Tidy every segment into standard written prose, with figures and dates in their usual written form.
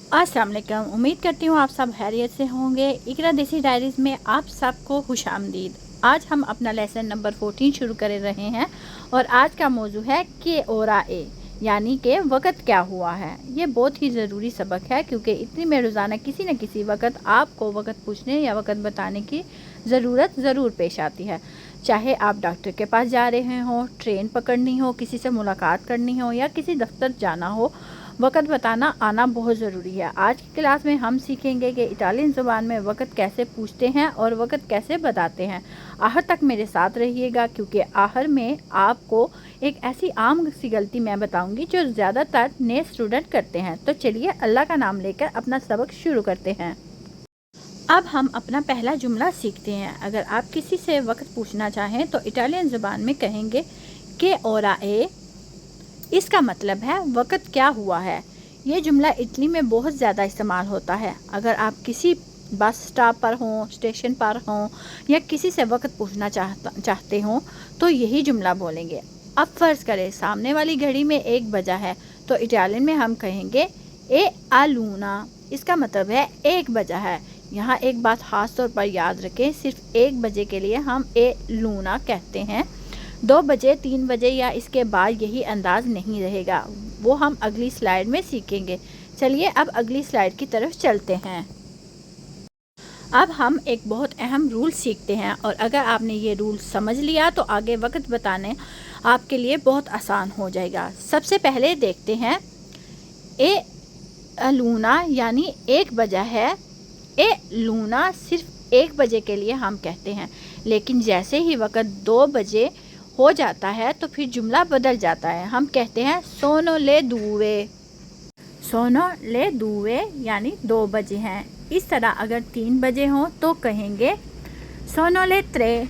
अस्सलाम वालेकुम। उम्मीद करती हूँ आप सब खैरियत से होंगे। इकरा देसी डायरीज़ में आप सबको खुशामदीद। आज हम अपना लेसन नंबर 14 शुरू कर रहे हैं और आज का मौजू है के और ए, यानी कि वक़्त क्या हुआ है। ये बहुत ही ज़रूरी सबक है क्योंकि इतनी में रोज़ाना किसी न किसी वक़्त आपको वक़्त पूछने या वक़्त बताने की ज़रूरत ज़रूर पेश आती है। चाहे आप डॉक्टर के पास जा रहे हों, ट्रेन पकड़नी हो, किसी से मुलाकात करनी हो या किसी दफ्तर जाना हो, वक़्त बताना आना बहुत ज़रूरी है। आज की क्लास में हम सीखेंगे कि इटालियन ज़ुबान में वक़्त कैसे पूछते हैं और वक़्त कैसे बताते हैं। आखिर तक मेरे साथ रहिएगा क्योंकि आखिर में आपको एक ऐसी आम सी गलती मैं बताऊंगी जो ज़्यादातर नए स्टूडेंट करते हैं। तो चलिए अल्लाह का नाम लेकर अपना सबक शुरू करते हैं। अब हम अपना पहला जुमला सीखते हैं। अगर आप किसी से वक़्त पूछना चाहें तो इटालियन ज़ुबान में कहेंगे के ओरा ए। इसका मतलब है वक़्त क्या हुआ है। ये जुमला इटली में बहुत ज़्यादा इस्तेमाल होता है। अगर आप किसी बस स्टॉप पर हों, स्टेशन पर हों या किसी से वक़्त पूछना चाहते हों तो यही जुमला बोलेंगे। अब फ़र्ज़ करें सामने वाली घड़ी में 1 बजा है तो इटालियन में हम कहेंगे ए आलूना। इसका मतलब है 1 बजा है। यहाँ एक बात ख़ास तौर पर याद रखें, सिर्फ 1 बजे के लिए हम ए लूना कहते हैं। 2 बजे, 3 बजे या इसके बाद यही अंदाज़ नहीं रहेगा। वो हम अगली स्लाइड में सीखेंगे। चलिए अब अगली स्लाइड की तरफ चलते हैं। अब हम एक बहुत अहम रूल सीखते हैं और अगर आपने ये रूल समझ लिया तो आगे वक़्त बताने आपके लिए बहुत आसान हो जाएगा। सबसे पहले देखते हैं ए लूना यानी 1 बजा है। ए लूना सिर्फ 1 बजे के लिए हम कहते हैं, लेकिन जैसे ही वक़्त 2 बजे हो जाता है तो फिर जुमला बदल जाता है। हम कहते हैं सोनो ले दुए। सोनो ले दुए यानी 2 बजे हैं। इस तरह अगर 3 बजे हों तो कहेंगे सोनो ले त्रे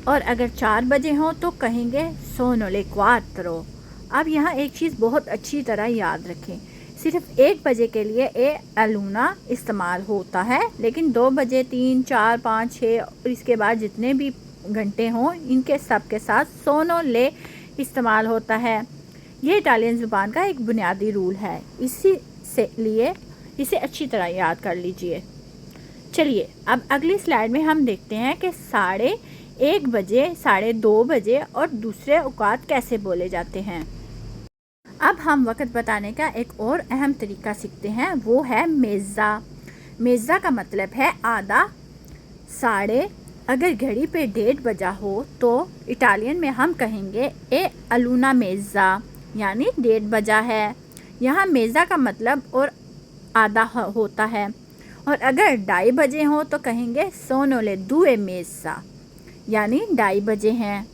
और अगर 4 बजे हों तो कहेंगे सोनो ले क्वात्रो। अब यहाँ एक चीज़ बहुत अच्छी तरह याद रखें, सिर्फ 1 बजे के लिए ए अलूना इस्तेमाल होता है, लेकिन 2 बजे, 3, 4, 5, 6 और इसके बाद जितने भी घंटे हों इनके सब के साथ सोनो ले इस्तेमाल होता है। ये इटालियन ज़ुबान का एक बुनियादी रूल है, इसी से लिए इसे अच्छी तरह याद कर लीजिए। चलिए अब अगली स्लाइड में हम देखते हैं कि 1:30 बजे, 2:30 बजे और दूसरे औकात कैसे बोले जाते हैं। अब हम वक़्त बताने का एक और अहम तरीका सीखते हैं, वो है मेज़ा। मेज़ा का मतलब है आधा, साढ़े। अगर घड़ी पे 1:30 बजा हो तो इटालियन में हम कहेंगे ए अलूना मेज़ा यानी 1:30 बजा है। यहाँ मेज़ा का मतलब और आधा होता है। और अगर 2:30 बजे हो तो कहेंगे सोनो ले दुए मेज़ा यानी 2:30 बजे हैं।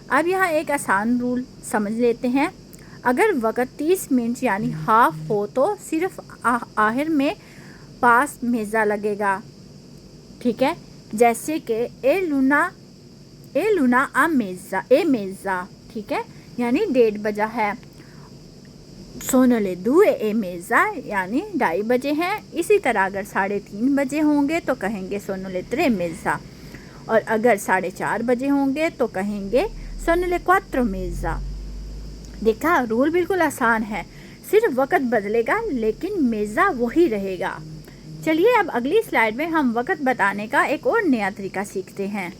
अब यहाँ एक आसान रूल समझ लेते हैं। अगर वक़्त 30 मिनट यानी हाफ हो तो सिर्फ आखिर में पास मेज़ा लगेगा, ठीक है। जैसे कि ए लूना आ मेज़ा, ए मेज़ा, ठीक है, यानी 1:30 बजा है। सोनो ले दुए ए मेज़ा यानी 2:30 बजे हैं। इसी तरह अगर 3:30 बजे होंगे तो कहेंगे सोनो ले त्रे मेज़ा और अगर 4:30 बजे होंगे तो कहेंगे सोनो ले क्वात्रो मेज़ा। देखा, रूल बिल्कुल आसान है, सिर्फ वक़्त बदलेगा लेकिन मेज़ा वही रहेगा। चलिए अब अगली स्लाइड में हम वक़्त बताने का एक और नया तरीका सीखते हैं।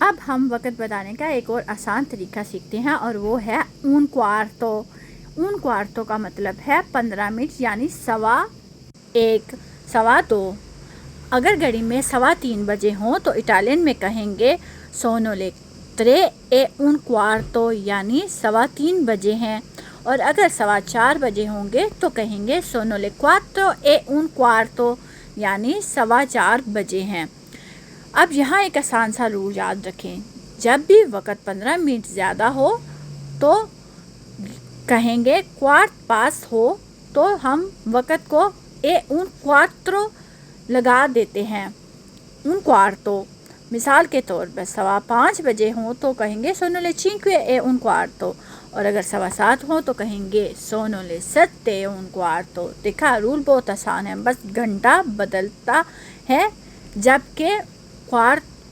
अब हम वक़्त बताने का एक और आसान तरीका सीखते हैं और वो है un quarto। un quarto का मतलब है 15 मिनट यानी 1:15, 2:15। अगर घड़ी में 3:15 बजे हों तो इटालियन में कहेंगे सोनो ले त्रे ए un quarto यानी 3:15 बजे हैं। और अगर 4:15 बजे होंगे तो कहेंगे सोनो ले क्वात्रो ए un quarto यानी 4:15 बजे हैं। अब यहाँ एक आसान सा रूल याद रखें, जब भी वक़्त 15 मिनट ज़्यादा हो तो कहेंगे क्वार्ट पास हो तो हम वक़्त को ए un quattro लगा देते हैं। un quarto मिसाल के तौर पर 5:15 बजे हों तो कहेंगे सोनो ले cinque e un quarto और अगर 7:15 हो तो कहेंगे सोनो ले sette e un quarto। देखा, रूल बहुत आसान है, बस घंटा बदलता है जबकि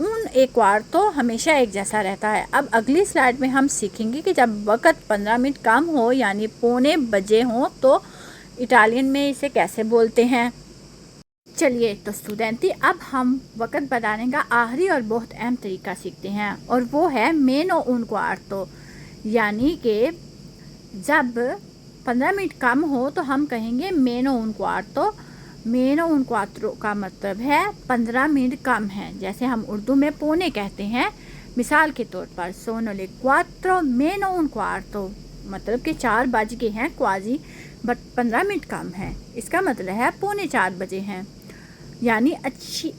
un e quarto हमेशा एक जैसा रहता है। अब अगली स्लाइड में हम सीखेंगे कि जब वक़्त 15 मिनट कम हो यानी 15 बजे हो तो इटालियन में इसे कैसे बोलते हैं। चलिए तो स्टूडेंटी, अब हम वक्त बताने का आखिरी और बहुत अहम तरीका सीखते हैं, और वो है मेनो उन क्वार्तो। यानी कि जब 15 मिनट कम हो तो हम कहेंगे मेनो उन क्वार्तो। मेनो उन क्वात्रो का मतलब है 15 मिनट कम है। जैसे हम उर्दू में पौने कहते हैं, मिसाल के तौर पर सोनो ले क्वात्रो मेनो उन क्वार्तो, मतलब कि 4 बज गए हैं क्वाजी, बट 15 मिनट कम है। इसका मतलब है 3:45 बजे हैं, यानी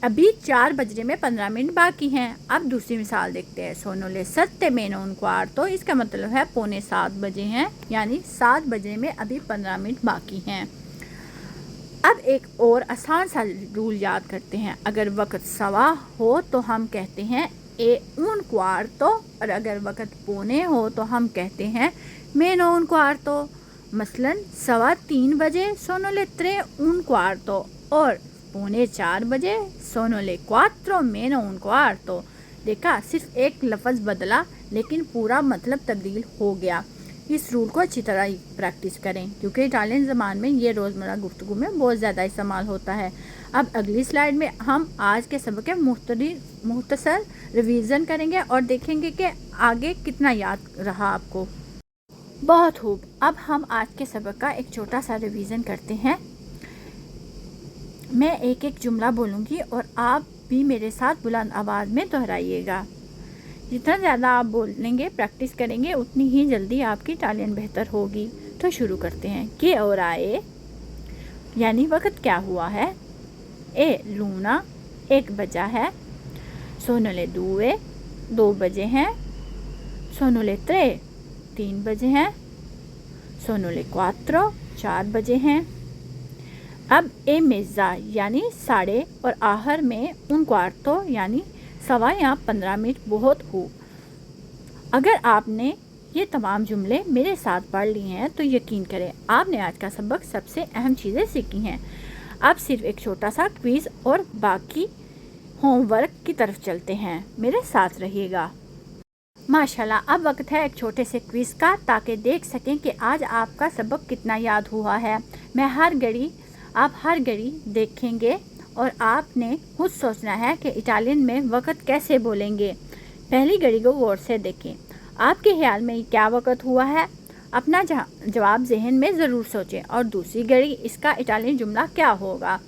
अभी 4 बजने में 15 मिनट बाकी हैं। अब दूसरी मिसाल देखते हैं, सोनो ले सत्ते मेनो उन क्वार्तो, इसका मतलब है 6:45 बजे हैं, यानी 7 बजने में अभी 15 मिनट बाकी हैं। अब एक और आसान सा रूल याद करते हैं। अगर वक्त सवा हो तो हम कहते हैं ए उन क्वार्तो, और अगर वक्त पौने हो तो हम कहते हैं मेनो उन क्वार्तो। मसलन 3:15 बजे सोनो ले त्रे उन क्वार्तो, और 3:45 बजे सोनो ले क्वात्रो मेनो उन क्वार्तो। देखा, सिर्फ एक लफ्ज़ बदला लेकिन पूरा मतलब तब्दील हो गया। इस रूल को अच्छी तरह प्रैक्टिस करें, क्योंकि इटालियन ज़बान में ये रोज़मर्रा गुफ्तगू में बहुत ज़्यादा इस्तेमाल होता है। अब अगली स्लाइड में हम आज के सबक के मुख्तसर रिवीजन करेंगे और देखेंगे कि आगे कितना याद रहा आपको। बहुत खूब, अब हम आज के सबक का एक छोटा सा रिवीजन करते हैं। मैं एक एक जुमला बोलूँगी और आप भी मेरे साथ बुलंद आवाज़ में दोहराइएगा। जितना ज़्यादा आप बोलेंगे, प्रैक्टिस करेंगे, उतनी ही जल्दी आपकी इटालियन बेहतर होगी। तो शुरू करते हैं। कि और आए, यानी वक्त क्या हुआ है। ए लूना, 1 बजा है। सोनो ले दुए, 2 बजे हैं। सोनो ले त्रे, 3 बजे हैं। सोनो ले क्वात्रो, 4 बजे हैं। अब ए मेज़ा यानी 1:30, और आखिर में उन क्वार्तो यानी 15 या 15 मिनट। बहुत खूब। अगर आपने ये तमाम जुमले मेरे साथ पढ़ लिए हैं तो यकीन करें आपने आज का सबक सबसे अहम चीज़ें सीखी हैं। अब सिर्फ एक छोटा सा क्विज़ और बाकी होमवर्क की तरफ चलते हैं, मेरे साथ रहिएगा। माशाल्लाह, अब वक्त है एक छोटे से क्विज़ का, ताकि देख सकें कि आज आपका सबक कितना याद हुआ है। आप हर घड़ी देखेंगे और आपने खुद सोचना है कि इटालियन में वक्त कैसे बोलेंगे। पहली घड़ी को गौर से देखें, आपके ख्याल में क्या वक्त हुआ है। अपना जवाब जहन में ज़रूर सोचें, और दूसरी घड़ी इसका इटालियन जुमला क्या होगा।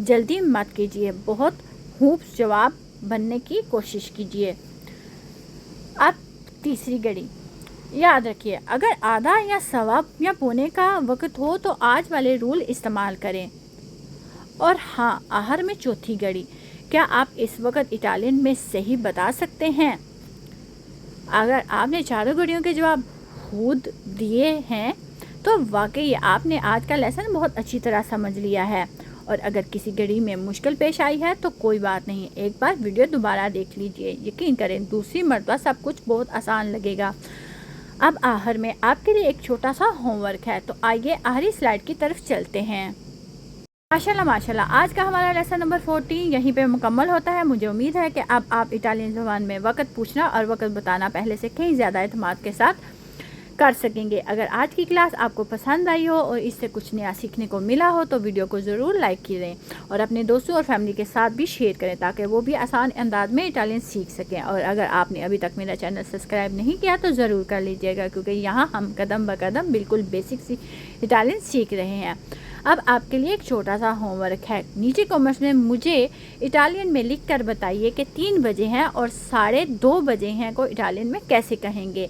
जल्दी मत कीजिए, बहुत खूब जवाब बनने की कोशिश कीजिए। अब तीसरी घड़ी, याद रखिए, अगर आधा या सवा या पौने का वक्त हो तो आज वाले रूल इस्तेमाल करें। और हाँ, आखिर में चौथी घड़ी, क्या आप इस वक्त इटालियन में सही बता सकते हैं। अगर आपने चारों घड़ियों के जवाब खुद दिए हैं तो वाकई आपने आज का लेसन बहुत अच्छी तरह समझ लिया है। और अगर किसी घड़ी में मुश्किल पेश आई है तो कोई बात नहीं, एक बार वीडियो दोबारा देख लीजिए। यकीन करें दूसरी मरतबा सब कुछ बहुत आसान लगेगा। अब आखिर में आपके लिए एक छोटा सा होमवर्क है, तो आइए आखिरी स्लाइड की तरफ चलते हैं। माशाल्लाह माशाल्लाह, आज का हमारा लेसन नंबर 14 यहीं पे मुकम्मल होता है। मुझे उम्मीद है कि अब आप इटालियन ज़बान में वक्त पूछना और वक्त बताना पहले से कहीं ज़्यादा एतमाद के साथ कर सकेंगे। अगर आज की क्लास आपको पसंद आई हो और इससे कुछ नया सीखने को मिला हो तो वीडियो को ज़रूर लाइक करें और अपने दोस्तों और फैमिली के साथ भी शेयर करें, ताकि वो भी आसान अंदाज में इटालियन सीख सकें। और अगर आपने अभी तक मेरा चैनल सब्सक्राइब नहीं किया तो ज़रूर कर लीजिएगा, क्योंकि यहाँ हम कदम ब कदम बिल्कुल बेसिक सी इटालियन सीख रहे हैं। अब आपके लिए एक छोटा सा होमवर्क है। नीचे कमेंट्स में मुझे इटालियन में लिख कर बताइए कि 3 बजे हैं और 2:30 बजे हैं को इटालियन में कैसे कहेंगे।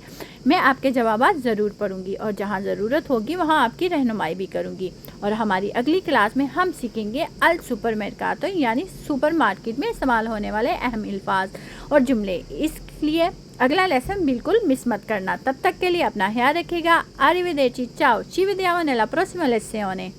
मैं आपके जवाब ज़रूर पढ़ूंगी और जहां ज़रूरत होगी वहां आपकी रहनुमाई भी करूंगी। और हमारी अगली क्लास में हम सीखेंगे अल सुपरमर्कातो, यानी सुपर मार्केट में इस्तेमाल होने वाले अहम अल्फाज और जुमले। इसलिए अगला लेसन बिल्कुल मिस मत करना। तब तक के लिए अपना ख्याल रखिएगा। आरिवेदेर्ची, चाओ, ci vediamo nella prossima lezione।